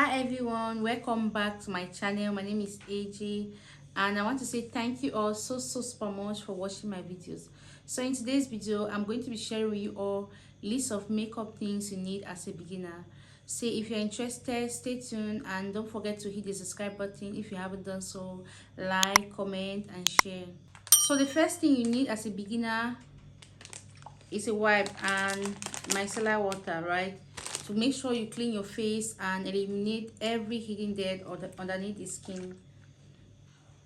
Hi everyone, welcome back to my channel. My name is AJ and I want to say thank you all so super much for watching my videos. So in today's video, I'm going to be sharing with you all list of makeup things you need as a beginner. So if you're interested, stay tuned and don't forget to hit the subscribe button if you haven't done so. Like, comment and share. So the first thing you need as a beginner is a wipe and micellar water, right? To make sure you clean your face and eliminate every hidden dirt underneath the skin.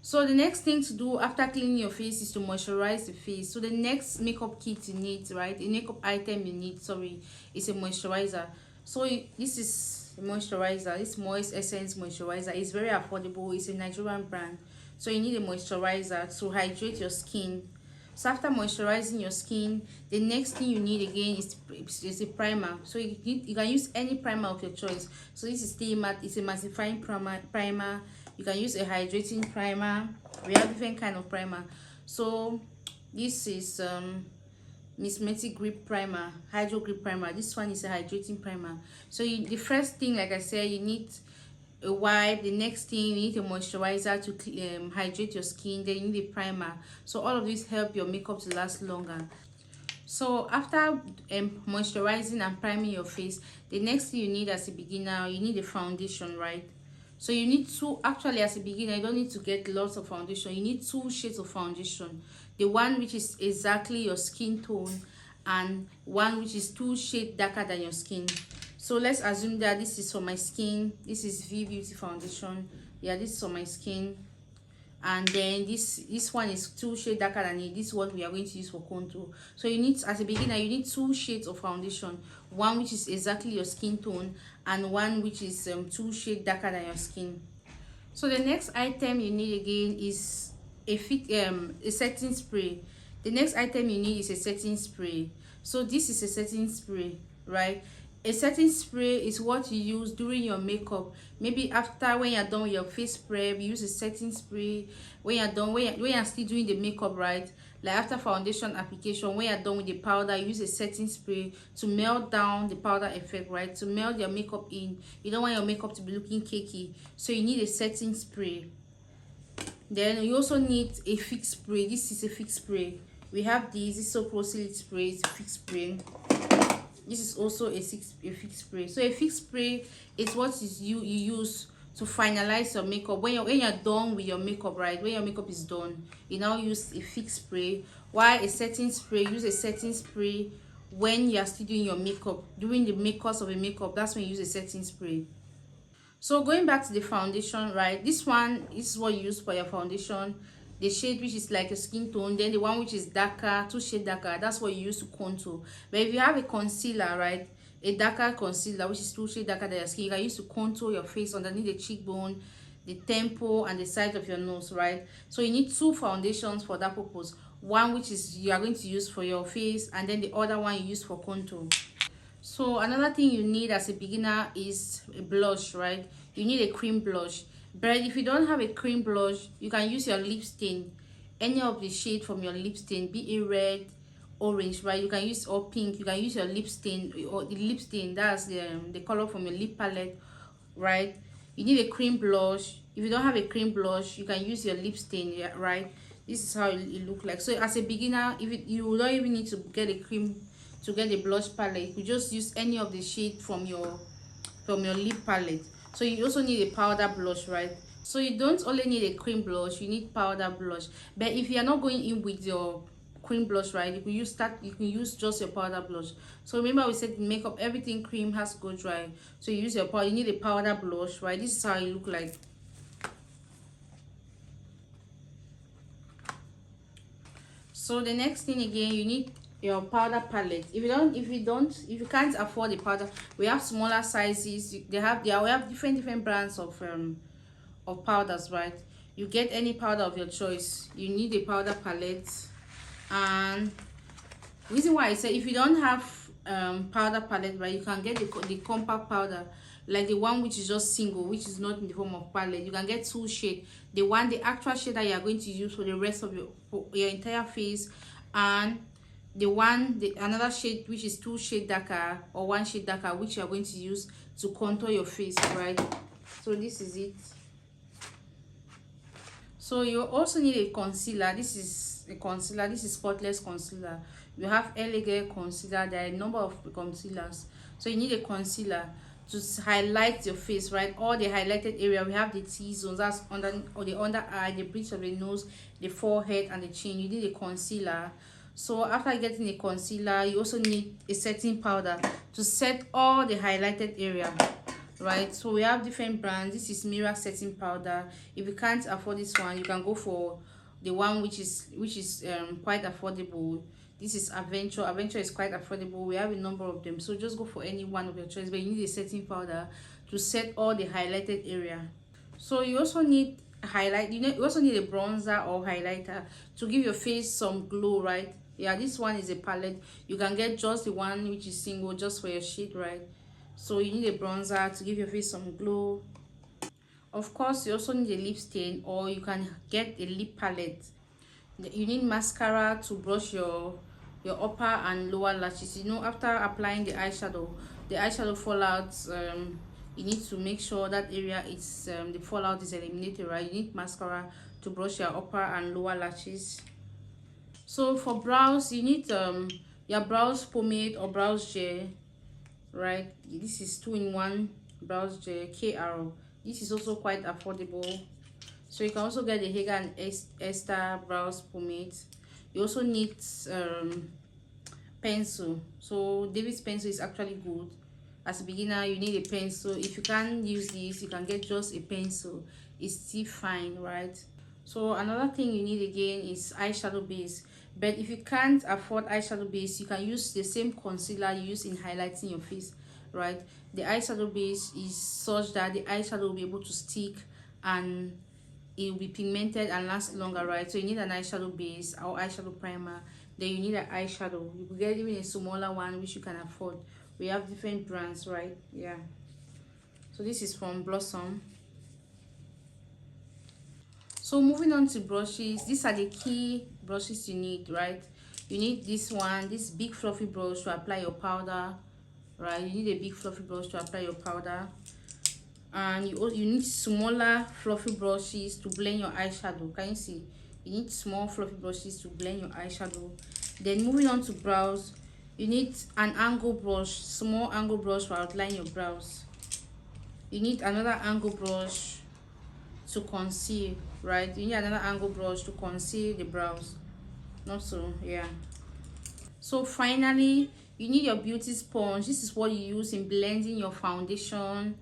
So the next thing to do after cleaning your face is to moisturize the face. So the next makeup kit you need, right, a makeup item you need, sorry, is a moisturizer. So this is a moisturizer. This Moist Essence moisturizer is very affordable. It's a Nigerian brand. So you need a moisturizer to hydrate your skin. So after moisturizing your skin, the next thing you need again is a primer. So you can use any primer of your choice. So this is Stay Matte. It's a mattifying primer. You can use a hydrating primer. We have different kind of primer. So this is Mismetic Grip Primer, Hydro Grip Primer. This one is a hydrating primer. So the first thing, like I said, you need a wipe. The next thing, you need a moisturizer to hydrate your skin. Then you need a primer. So all of these help your makeup to last longer. So after moisturizing and priming your face, the next thing you need as a beginner, you need a foundation, right? So you need two. Actually, as a beginner, you don't need to get lots of foundation. You need two shades of foundation. The one which is exactly your skin tone and one which is two shades darker than your skin. So let's assume that this is for my skin. This is V Beauty foundation. Yeah, this is for my skin. And then this one is two shades darker than it. This is what we are going to use for contour. So you need, as a beginner, you need two shades of foundation, one which is exactly your skin tone and one which is two shades darker than your skin. So the next item you need again is a setting spray. The next item you need is a setting spray. So this is a setting spray, right? A setting spray is what you use during your makeup. Maybe after, when you're done with your face prep, you use a setting spray. When you're done, when you're still doing the makeup, right, like after foundation application, when you're done with the powder, you use a setting spray to melt down the powder effect, right, to melt your makeup in. You don't want your makeup to be looking cakey, so you need a setting spray. Then you also need a fix spray. This is a fix spray. We have this Soap Silk spray. It's a fix spray. This is also a fix spray. So a fix spray is what is you use to finalize your makeup. When you're done with your makeup, right, when your makeup is done, you now use a fix spray. While a setting spray, use a setting spray when you are still doing your makeup, during the course of a makeup. That's when you use a setting spray. So going back to the foundation, right, this is what you use for your foundation. The shade which is like a skin tone, then the one which is darker, two shades darker, that's what you use to contour. But if you have a concealer, right, a darker concealer which is two shades darker than your skin, you can use to contour your face underneath the cheekbone, the temple and the side of your nose, right? So you need two foundations for that purpose. One which is you are going to use for your face, and then the other one you use for contour. So another thing you need as a beginner is a blush, right? You need a cream blush. But if you don't have a cream blush, you can use your lip stain, any of the shade from your lip stain, be it red, orange, right? You can use, or pink. You can use your lip stain, or the lip stain, that's the color from your lip palette, right? You need a cream blush. If you don't have a cream blush, you can use your lip stain, yeah, right? This is how it look like. So as a beginner, if you don't even need to get a cream to get a blush palette, you just use any of the shade from your lip palette. So you also need a powder blush, right? So you don't only need a cream blush, you need powder blush. But if you are not going in with your cream blush, right, you can use just your powder blush. So remember, we said in makeup everything cream has to go dry. So you use your powder. You need a powder blush, right? This is how it look like. So the next thing again, you need your powder palette. If you can't afford the powder, we have smaller sizes. We have different brands of powders, right? You get any powder of your choice. You need a powder palette. And reason why I say, if you don't have powder palette, right, you can get the compact powder, like the one which is just single, which is not in the form of palette. You can get two shades, the actual shade that you are going to use for the rest of your entire face, and another shade which is two shades darker or one shade darker, which you are going to use to contour your face, right? So this is it. So you also need a concealer. This is a concealer. This is spotless concealer. You have elegant concealer. There are a number of concealers. So you need a concealer to highlight your face, right? All the highlighted area. We have the T-zones, that's under, or the under eye, the bridge of the nose, the forehead, and the chin. You need a concealer. So after getting a concealer, you also need a setting powder to set all the highlighted area, right? So we have different brands. This is Mirror setting powder. If you can't afford this one, you can go for the one which is quite affordable. This is Adventure is quite affordable. We have a number of them, so just go for any one of your choice, but you need a setting powder to set all the highlighted area. So you also need you also need a bronzer or highlighter to give your face some glow, right? Yeah, this one is a palette. You can get just the one which is single, just for your shade, right? So you need a bronzer to give your face some glow. Of course, you also need a lip stain, or you can get a lip palette. You need mascara to brush your upper and lower lashes. You know, after applying the eyeshadow fallout, you need to make sure that area is the fallout is eliminated, right? You need mascara to brush your upper and lower lashes. So for brows, you need your brows pomade or brows gel, right? This is 2-in-1 brows gel, KR. This is also quite affordable. So you can also get the Hager and Esther brows pomade. You also need pencil. So David's pencil is actually good. As a beginner, you need a pencil. If you can't use this, you can get just a pencil. It's still fine, right? So another thing you need again is eyeshadow base. But if you can't afford eyeshadow base, you can use the same concealer you use in highlighting your face, right? The eyeshadow base is such that the eyeshadow will be able to stick and it will be pigmented and last longer, right? So you need an eyeshadow base or eyeshadow primer. Then you need an eyeshadow. You could get even a smaller one which you can afford. We have different brands, right? Yeah. So this is from Blossom. So moving on to brushes, these are the key brushes you need, right? You need this one, this big fluffy brush to apply your powder, right? You need a big fluffy brush to apply your powder. And you need smaller fluffy brushes to blend your eyeshadow. Can you see? You need small fluffy brushes to blend your eyeshadow. Then moving on to brows, you need an angle brush, small angle brush to outline your brows. You need another angle brush to conceal, right? You need another angle brush to conceal the brows. Not so, yeah. So finally, you need your beauty sponge. This is what you use in blending your foundation,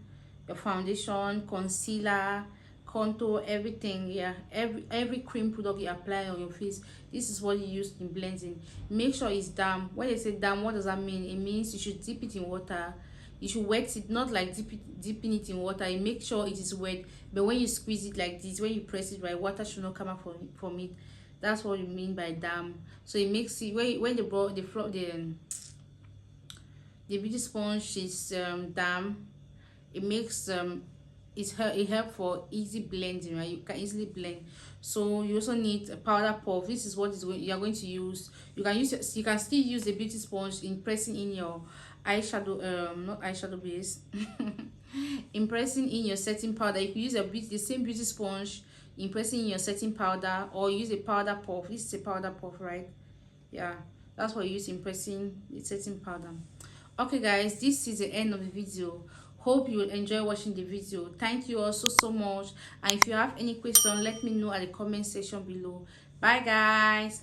concealer, contour, everything. Yeah, every cream product you apply on your face, this is what you use in blending. Make sure it's damp. When they say damp, what does that mean? It means you should dip it in water. You should wet it, not like dipping it in water. You make sure it is wet, but when you squeeze it like this, when you press it, right, water should not come out from it. That's what you mean by damp. So it makes it when the beauty sponge is damp, it makes it help for easy blending, right? You can easily blend. So you also need a powder puff. This is what you are going to use. You can still use the beauty sponge in pressing in your eyeshadow, not eyeshadow base. In pressing in your setting powder, you can use the same beauty sponge in pressing in your setting powder, or use a powder puff. This is a powder puff, right? Yeah, that's what you use in pressing the setting powder. Okay guys, this is the end of the video. Hope you will enjoy watching the video. Thank you all so much, and if you have any question, let me know at the comment section below. Bye guys.